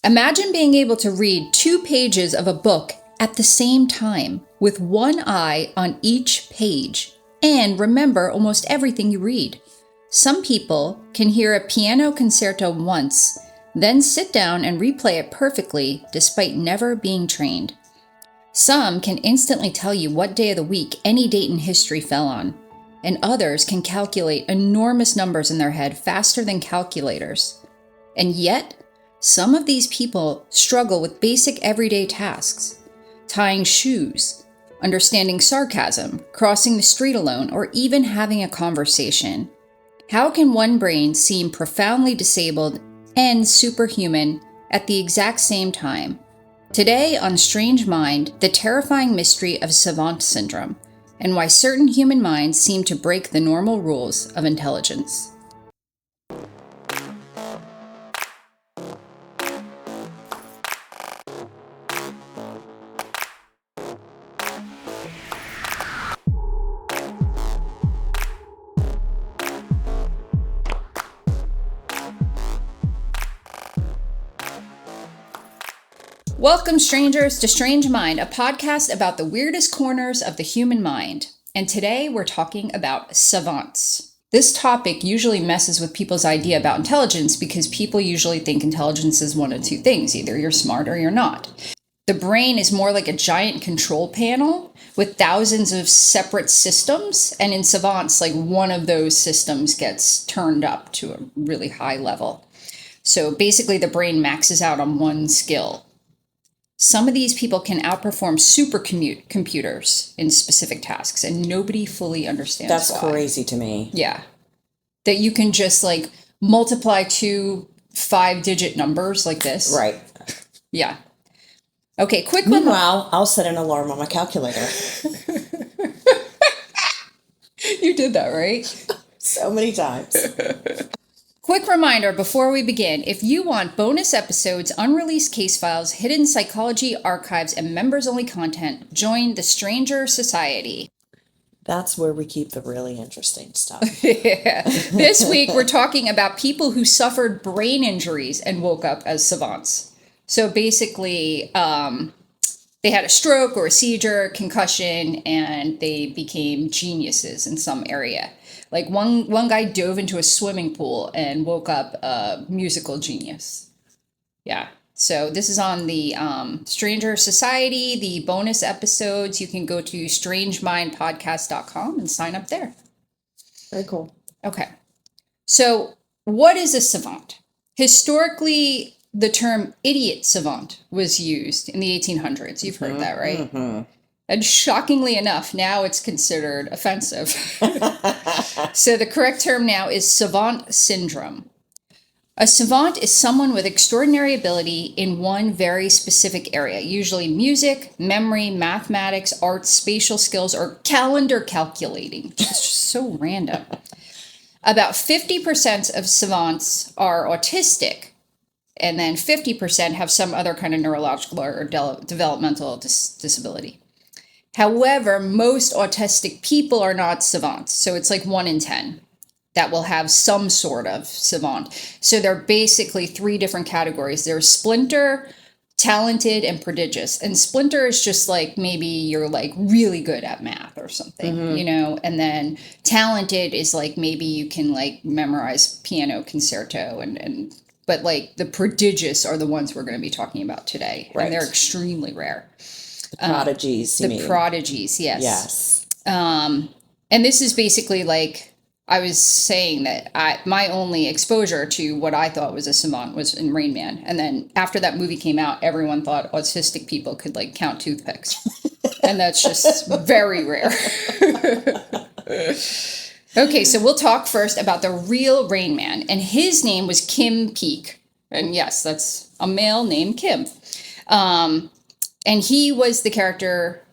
Imagine being able to read 2 pages of a book at the same time with one eye on each page and remember almost everything you read. Some people can hear a piano concerto once, then sit down and replay it perfectly despite never being trained. Some can instantly tell you what day of the week any date in history fell on, and others can calculate enormous numbers in their head faster than calculators. And yet, some of these people struggle with basic everyday tasks: tying shoes, understanding sarcasm, crossing the street alone, or even having a conversation. How can one brain seem profoundly disabled and superhuman at the exact same time? Today on Strange Mind, the terrifying mystery of savant syndrome, and why certain human minds seem to break the normal rules of intelligence. Welcome, strangers, to Strange Mind, a podcast about the weirdest corners of the human mind. And today we're talking about savants. This topic usually messes with people's idea about intelligence because people usually think intelligence is one of two things: either you're smart or you're not. The brain is more like a giant control panel with thousands of separate systems, and in savants, like one of those systems gets turned up to a really high level. So basically the brain maxes out on one skill. Some of these people can outperform supercomputers in specific tasks, and nobody fully understands That's why. crazy to me. Yeah. That you can just like multiply 2 5-digit numbers like this. Right. Yeah. Okay, quick Meanwhile, I'll set an alarm on my calculator. You did that, right? So many times. Quick reminder before we begin, if you want bonus episodes, unreleased case files, hidden psychology archives, and members-only content, join the Stranger Society. That's where we keep the really interesting stuff. Yeah. This week, we're talking about people who suffered brain injuries and woke up as savants. So basically, they had a stroke or a seizure, concussion, and they became geniuses in some area. Like one guy dove into a swimming pool and woke up a musical genius. Yeah. So this is on the Stranger Society, the bonus episodes. You can go to strangemindpodcast.com and sign up there. Very cool. Okay. So what is a savant? Historically, the term idiot savant was used in the 1800s. You've heard that, right? Mm-hmm. And shockingly enough, now it's considered offensive. So the correct term now is savant syndrome. A savant is someone with extraordinary ability in one very specific area, usually music, memory, mathematics, arts, spatial skills, or calendar calculating, which is just so random. About 50% of savants are autistic, and then 50% have some other kind of neurological or developmental disability. However, most autistic people are not savants, so it's like 1 in 10 that will have some sort of savant. So there are basically 3 different categories. There's splinter, talented, and prodigious. And splinter is just like maybe you're like really good at math or something, you know, and then talented is like maybe you can like memorize piano concerto but like the prodigious are the ones we're going to be talking about today. Right. And they're extremely rare. Prodigies, you mean? Prodigies, yes. Yes. And this is basically like, I was saying that my only exposure to what I thought was a savant was in Rain Man. And then after that movie came out, everyone thought autistic people could like count toothpicks. And that's just very rare. Okay, so we'll talk first about the real Rain Man. And his name was Kim Peek. And yes, that's a male named Kim. And he was the character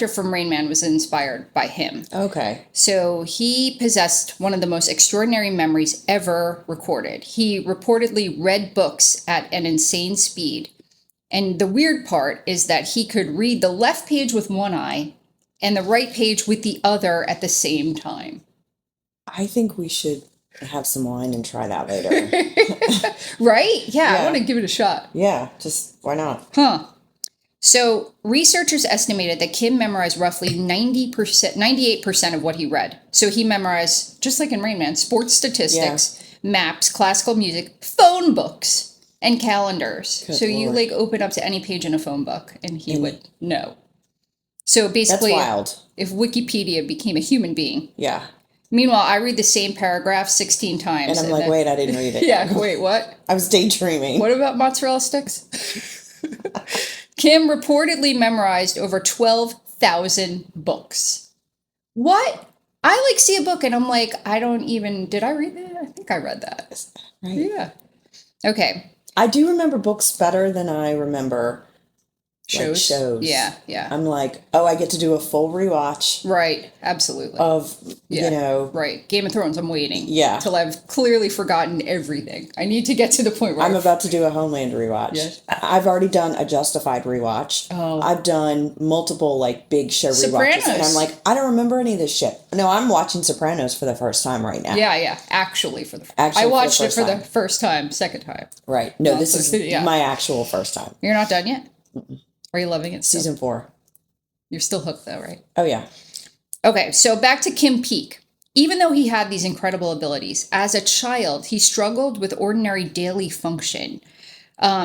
from Rain Man was inspired by him. Okay. So he possessed one of the most extraordinary memories ever recorded. He reportedly read books at an insane speed. And the weird part is that he could read the left page with one eye and the right page with the other at the same time. I think we should have some wine and try that later. Right? Yeah, I Yeah. want to give it a shot. Yeah, just why not? Huh. So, researchers estimated that Kim memorized roughly 90%, 98% of what he read. So, he memorized, just like in Rain Man, sports statistics, maps, classical music, phone books, and calendars. Good so, you Lord. like open up to any page in a phone book and he would know. So, That's basically, wild. if Wikipedia became a human being. Yeah. Meanwhile, I read the same paragraph 16 times. And I'm like, wait, I didn't read it. Yeah, wait, what? I was daydreaming. What about mozzarella sticks? Kim reportedly memorized over 12,000 books. What? I like see a book and I'm like, did I read that? I think I read that. Right. Yeah. Okay. I do remember books better than I remember Shows. shows. Yeah, yeah. I'm like, oh, I get to do a full rewatch Right, absolutely. of, Yeah, right. Game of Thrones, I'm waiting. Yeah. Till I've clearly forgotten everything. I need to get to the point where I'm about to do a Homeland rewatch. Yes. I've already done a Justified rewatch. Oh. I've done multiple like big show rewatches. Sopranos. And I'm like, I don't remember any of this shit. No, I'm watching Sopranos for the first time right now. Yeah. Actually, Actually, I for the watched it first for time. the first time, second time. Right. No, No, this so- is yeah. my actual first time. You're not done yet? Are you loving it still? Season 4. You're still hooked though, right? Oh, yeah. Okay, so back to Kim Peek. Even though he had these incredible abilities, as a child, he struggled with ordinary daily function.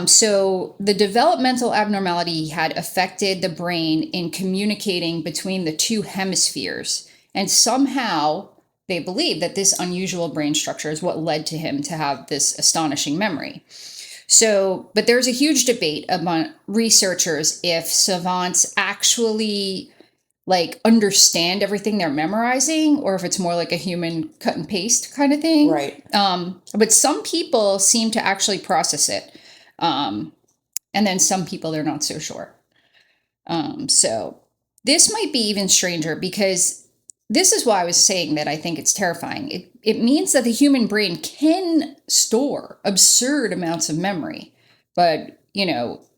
So the developmental abnormality he had affected the brain in communicating between the two hemispheres. And somehow they believe that this unusual brain structure is what led to him to have this astonishing memory. So, but there's a huge debate among researchers if savants actually like understand everything they're memorizing or if it's more like a human cut and paste kind of thing. Right. But some people seem to actually process it. And then some people, they're not so sure. So this might be even stranger because this is why I was saying that I think it's terrifying. It means that the human brain can store absurd amounts of memory, but,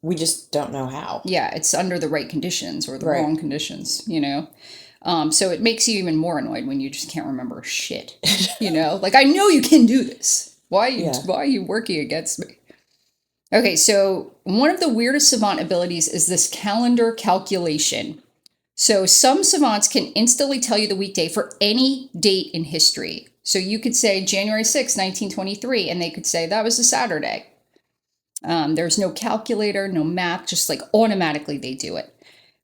We just don't know how. yeah, it's under the right conditions or the Right. wrong conditions, So it makes you even more annoyed when you just can't remember shit, Like, I know you can do this. Why are you working against me? Okay, so one of the weirdest savant abilities is this calendar calculation. So some savants can instantly tell you the weekday for any date in history. So you could say January 6, 1923, and they could say that was a Saturday. There's no calculator, no math, just like automatically they do it,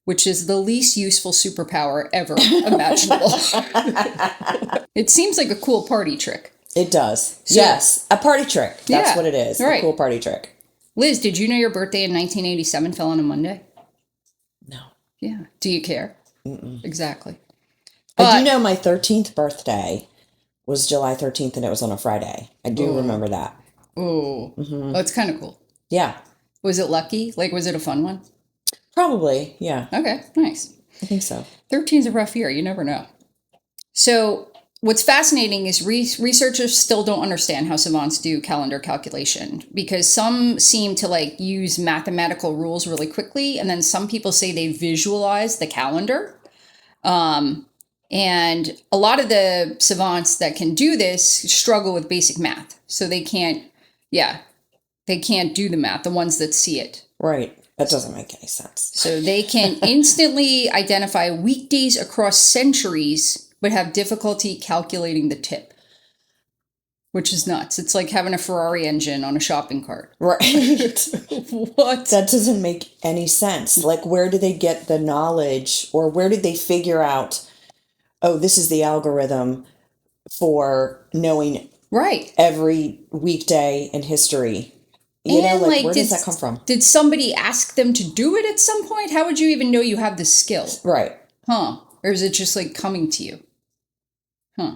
which is the least useful superpower ever imaginable. It seems like a cool party trick. It does. So- Yes. A party trick. That's Yeah, what it is. right. A cool party trick. Liz, did you know your birthday in 1987 fell on a Monday? No. Yeah. Do you care? Mm-mm. Exactly. I But- do know my 13th birthday was July 13th and it was on a Friday. I do remember that. Oh, Mm-hmm. it's kind of cool. Yeah. Was it lucky? Like, was it a fun one? Probably. Yeah. Okay, nice. I think so. 13's a rough year. You never know. So what's fascinating is researchers still don't understand how savants do calendar calculation because some seem to like use mathematical rules really quickly. And then some people say they visualize the calendar. And a lot of the savants that can do this struggle with basic math. So they can't do the math, the ones that see it. Right. That doesn't make any sense. So they can instantly identify weekdays across centuries, but have difficulty calculating the tip, which is nuts. It's like having a Ferrari engine on a shopping cart. Right. What? That doesn't make any sense. Like, where do they get the knowledge or where did they figure out, oh, this is the algorithm for knowing Right. every weekday in history? You know, And, like, like, where does did- that come from? Did somebody ask them to do it at some point? How would you even know you have the skill? Right. Huh? Or is it just like coming to you?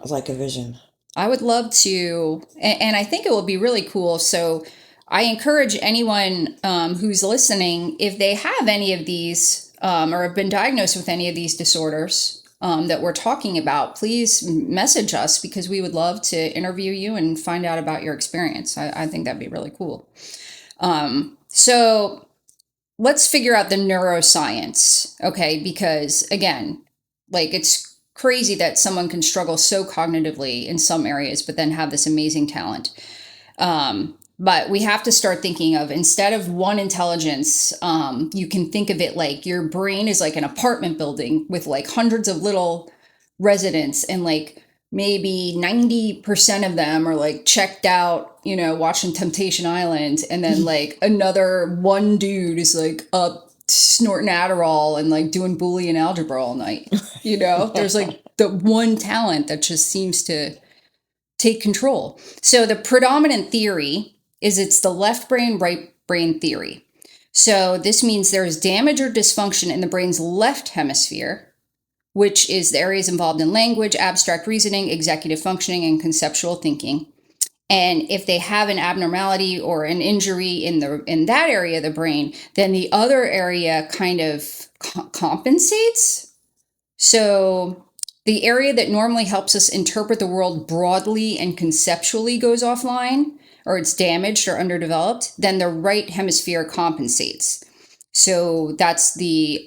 Like a vision. I would love to, and I think it will be really cool. So I encourage anyone who's listening, if they have any of these or have been diagnosed with any of these disorders that we're talking about, please message us because we would love to interview you and find out about your experience. I think that'd be really cool. So let's figure out the neuroscience, okay? Because again, like it's crazy that someone can struggle so cognitively in some areas, but then have this amazing talent. But we have to start thinking of, instead of one intelligence, you can think of it like your brain is like an apartment building with like hundreds of little residents, and like maybe 90% of them are like checked out, watching Temptation Island. And then like another one dude is like up snorting Adderall and like doing Boolean algebra all night. There's like the one talent that just seems to take control. So the predominant theory is it's the left brain, right brain theory. So this means there is damage or dysfunction in the brain's left hemisphere, which is the areas involved in language, abstract reasoning, executive functioning, and conceptual thinking. And if they have an abnormality or an injury in that area of the brain, then the other area kind of compensates. So the area that normally helps us interpret the world broadly and conceptually goes offline, or it's damaged or underdeveloped, then the right hemisphere compensates. So that's the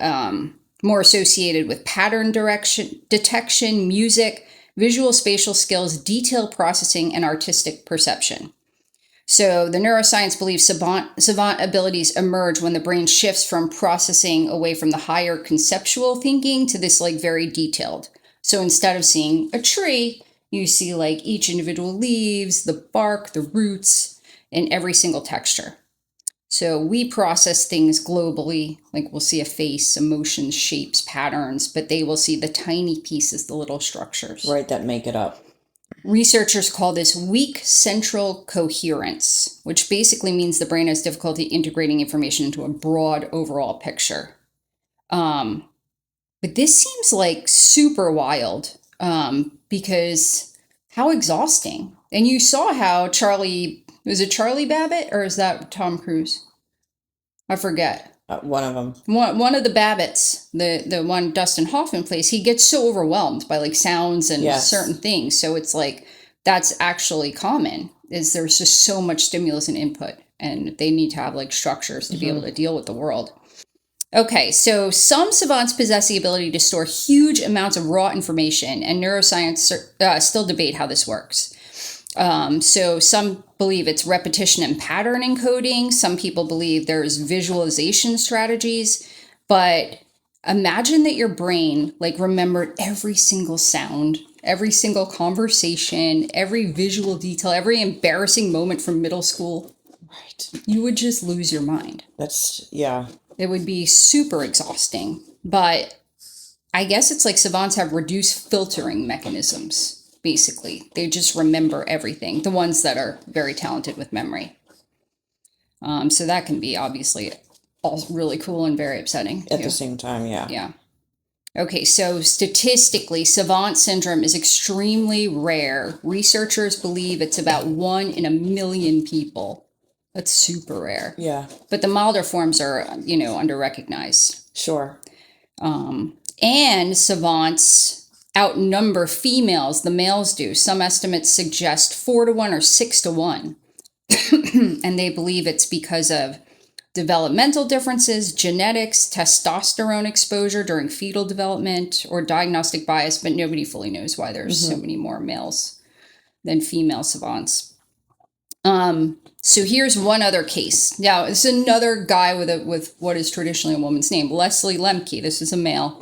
more associated with pattern detection, music, visual spatial skills, detail processing, and artistic perception. So the neuroscience believes savant abilities emerge when the brain shifts from processing away from the higher conceptual thinking to this like very detailed. So instead of seeing a tree, you see like each individual leaves, the bark, the roots, and every single texture. So we process things globally, like we'll see a face, emotions, shapes, patterns, but they will see the tiny pieces, the little structures. Right, that make it up. Researchers call this weak central coherence, which basically means the brain has difficulty integrating information into a broad overall picture. But this seems like super wild, because how exhausting. And you saw how was it Charlie Babbitt, or is that Tom Cruise? I forget. One of them. One of the Babbitts, the one Dustin Hoffman plays, he gets so overwhelmed by like sounds and certain things. So it's like, that's actually common, is there's just so much stimulus and input, and they need to have like structures to be able to deal with the world. Okay, so some savants possess the ability to store huge amounts of raw information, and neuroscience still debate how this works. So some believe it's repetition and pattern encoding. Some people believe there's visualization strategies. But imagine that your brain like remembered every single sound, every single conversation, every visual detail, every embarrassing moment from middle school. Right. You would just lose your mind. It would be super exhausting. But I guess it's like savants have reduced filtering mechanisms. Basically, they just remember everything, the ones that are very talented with memory. So that can be obviously all really cool and very upsetting at the same time. Yeah. Okay, so statistically, savant syndrome is extremely rare. Researchers believe it's about 1 in a million people. That's super rare. Yeah. But the milder forms are, under-recognized. Sure. And savants outnumber females, the males do. Some estimates suggest 4 to 1 or 6 to 1. And they believe it's because of developmental differences, genetics, testosterone exposure during fetal development, or diagnostic bias, but nobody fully knows why there's so many more males than female savants. So here's one other case. Now, it's another guy with what is traditionally a woman's name, Leslie Lemke. This is a male.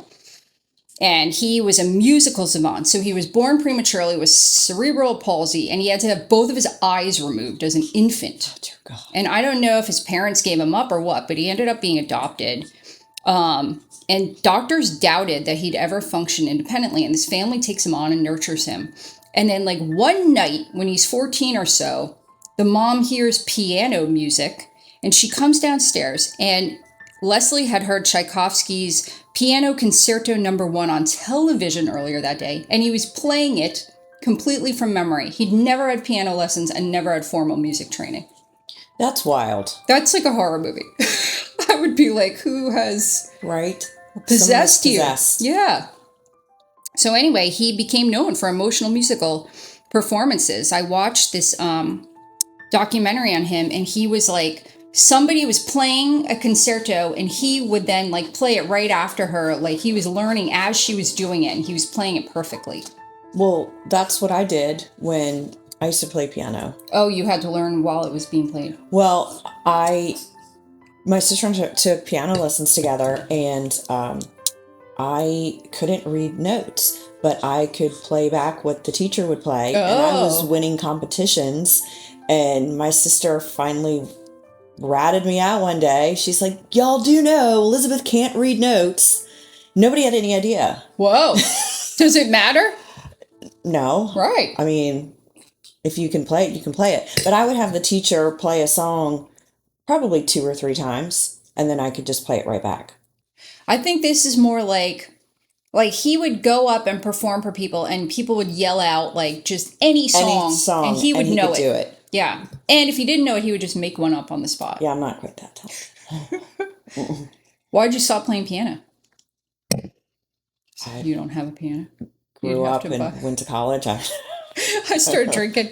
And he was a musical savant. So he was born prematurely with cerebral palsy, and he had to have both of his eyes removed as an infant. Oh, dear God. And I don't know if his parents gave him up or what, but he ended up being adopted. And doctors doubted that he'd ever function independently. And his family takes him on and nurtures him. And then like one night when he's 14 or so, the mom hears piano music, and she comes downstairs, and Leslie had heard Tchaikovsky's Piano Concerto No. 1 on television earlier that day, and he was playing it completely from memory. He'd never had piano lessons and never had formal music training. That's wild. That's like a horror movie. I would be like, who has possessed you? Yeah. So anyway, he became known for emotional musical performances. I watched this documentary on him, and he was like somebody was playing a concerto and he would then like play it right after her. Like he was learning as she was doing it and he was playing it perfectly. Well, that's what I did when I used to play piano. Oh, you had to learn while it was being played. Well, my sister and I took piano lessons together, and I couldn't read notes, but I could play back what the teacher would play, and I was winning competitions. And my sister finally ratted me out one day. She's like, "Y'all do know Elizabeth can't read notes." Nobody had any idea. Whoa. Does it matter? No. Right. I mean, if you can play it, you can play it. But I would have the teacher play a song probably 2 or 3 times, and then I could just play it right back. I think this is more like he would go up and perform for people and people would yell out like just any song and he would know could do it. Yeah. And if he didn't know it, he would just make one up on the spot. Yeah, I'm not quite that talented. Why'd you stop playing piano? You don't have a piano? Grew up and went to college. I started drinking.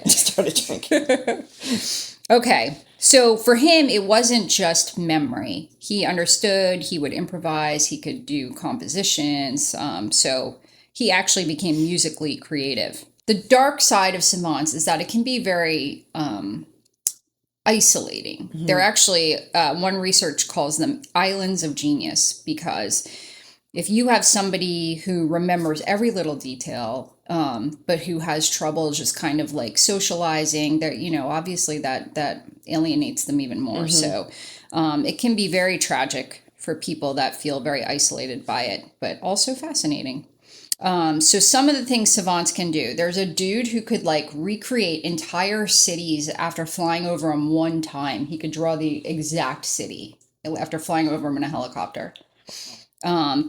Okay. So for him, it wasn't just memory. He understood, he would improvise, he could do compositions. So he actually became musically creative. The dark side of savants is that it can be very isolating. Mm-hmm. They're actually, one research calls them islands of genius, because if you have somebody who remembers every little detail, but who has trouble just kind of like socializing, that, obviously that alienates them even more. Mm-hmm. So it can be very tragic for people that feel very isolated by it, but also fascinating. So some of the things savants can do. There's a dude who could like recreate entire cities after flying over them one time. He could draw the exact city after flying over them in a helicopter.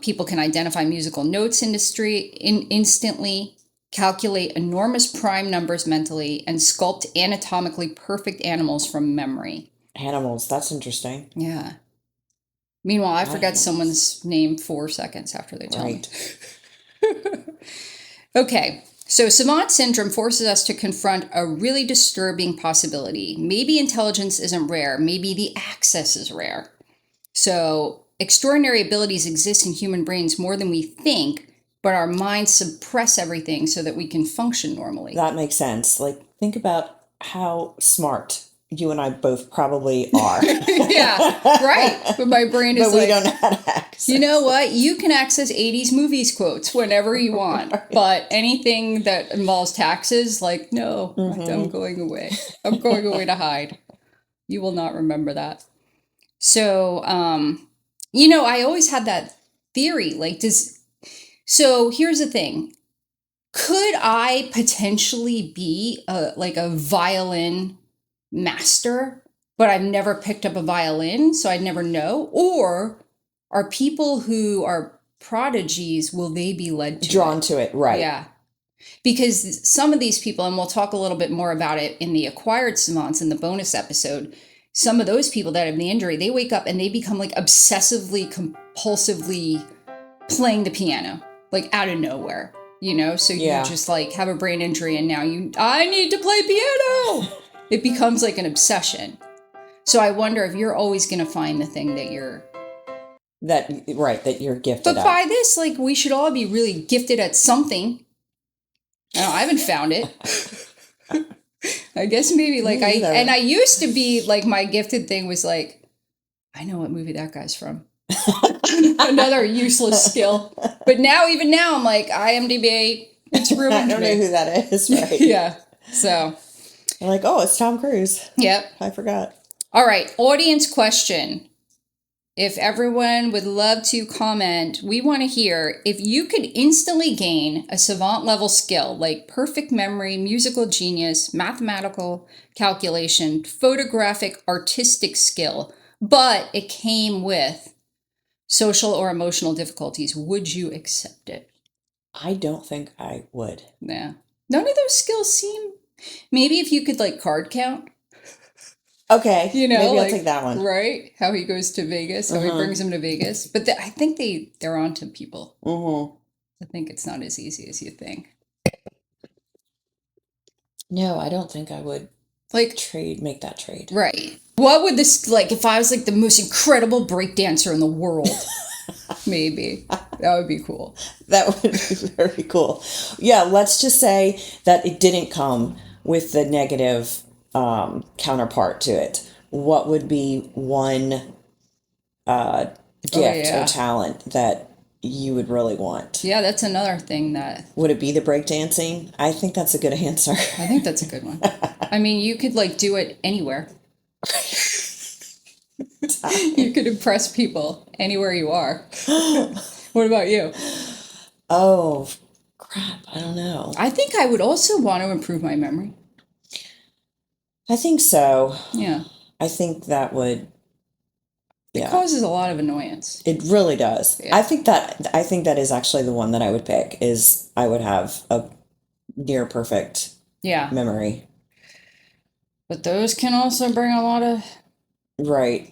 People can identify musical notes instantly, calculate enormous prime numbers mentally, and sculpt anatomically perfect animals from memory. Animals, that's interesting. Yeah. Meanwhile, I forget someone's name 4 seconds after they tell me. Okay, so savant syndrome forces us to confront a really disturbing possibility. Maybe intelligence isn't rare. Maybe the access is rare. So extraordinary abilities exist in human brains more than we think, but our minds suppress everything so that we can function normally. That makes sense. Like, think about how smart you and I both probably are. Yeah, right. But my brain is but we don't know how to access. You know what? You can access 80s movies quotes whenever you want. Right. But anything that involves taxes, like, no, I'm going away. I'm going away to hide. You will not remember that. So, I always had that theory. So here's the thing. Could I potentially be a violin master, but I've never picked up a violin, so I'd never know? Or are people who are prodigies, will they be drawn to it? Right. Yeah. Because some of these people, and we'll talk a little bit more about it in the acquired savants in the bonus episode, some of those people that have the injury, they wake up and they become like obsessively, compulsively playing the piano, like out of nowhere, So you just like have a brain injury and now I need to play piano. It becomes like an obsession. So I wonder if you're always going to find the thing that you're gifted at. But by this, like, we should all be really gifted at something. I haven't found it. I guess maybe like I used to be like, my gifted thing was like, I know what movie that guy's from. Another useless skill. But even now I'm like, IMDb, it's ruined. I don't know who that is. Right. Yeah. So I'm like, oh, it's Tom Cruise. Yep. I forgot. All right. Audience question. If everyone would love to comment, we want to hear if you could instantly gain a savant level skill like perfect memory, musical genius, mathematical calculation, photographic artistic skill, but it came with social or emotional difficulties, would you accept it? I don't think I would. Yeah. None of those skills seem... Maybe if you could like card count. Okay. Maybe I'll take that one. Right? How he goes to Vegas, how he brings them to Vegas. But I think they're onto people. Mm-hmm. I think it's not as easy as you think. No, I don't think I would Like, Make that trade. right. What would this, like, if I was like the most incredible breakdancer in the world, maybe that would be cool. That would be very cool. Yeah, let's just say that it didn't come with the negative counterpart to it. What would be one gift yeah. or talent that you would really want? Yeah, that's another thing that. Would it be the breakdancing? I think that's a good answer. I think that's a good one. I mean, you could like do it anywhere. You could impress people anywhere you are. What about you? Oh, crap. I don't know. I think I would also want to improve my memory. I think so. Yeah. I think that would. It causes a lot of annoyance. It really does. Yeah. I think that is actually the one that I would pick. Is I would have a near perfect memory. But those can also bring a lot of right.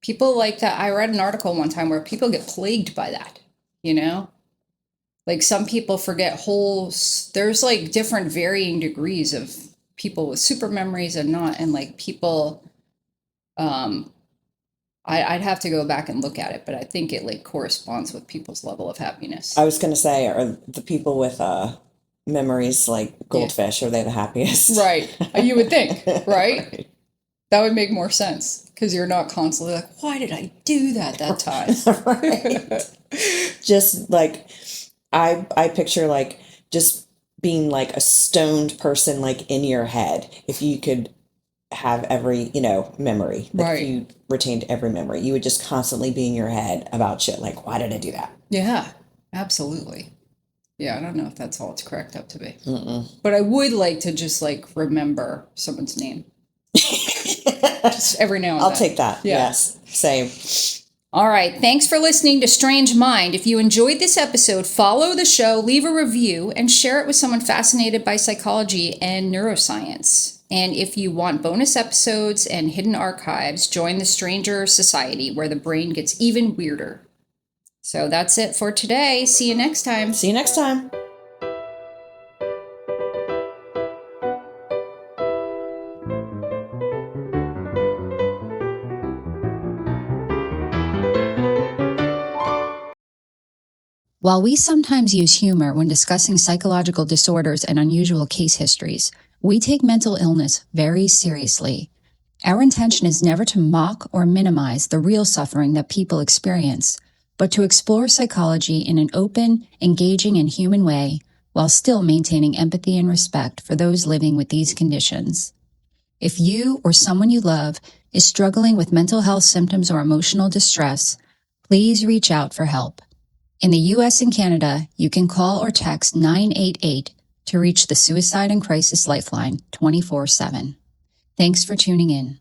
People like that. I read an article one time where people get plagued by that. Like some people forget there's like different varying degrees of people with super memories and not, and like people I'd have to go back and look at it, but I think it like corresponds with people's level of happiness. I was going to say, are the people with memories like goldfish, are they the happiest? Right. You would think, right? That would make more sense because you're not constantly like, why did I do that time? Right. Just like, I picture like just being like a stoned person like in your head. If you could have every, memory. Like if you retained every memory, you would just constantly be in your head about shit. Like, why did I do that? Yeah, absolutely. Yeah, I don't know if that's all it's cracked up to be. But I would like to just like remember someone's name. Just every now and then. I'll take that. Yeah. Yes. Same. All right. Thanks for listening to Strange Mind. If you enjoyed this episode, follow the show, leave a review, and share it with someone fascinated by psychology and neuroscience. And if you want bonus episodes and hidden archives, join the Stranger Society, where the brain gets even weirder. So that's it for today. See you next time. See you next time. While we sometimes use humor when discussing psychological disorders and unusual case histories, we take mental illness very seriously. Our intention is never to mock or minimize the real suffering that people experience, but to explore psychology in an open, engaging, and human way while still maintaining empathy and respect for those living with these conditions. If you or someone you love is struggling with mental health symptoms or emotional distress, please reach out for help. In the U.S. and Canada, you can call or text 988 to reach the Suicide and Crisis Lifeline 24/7. Thanks for tuning in.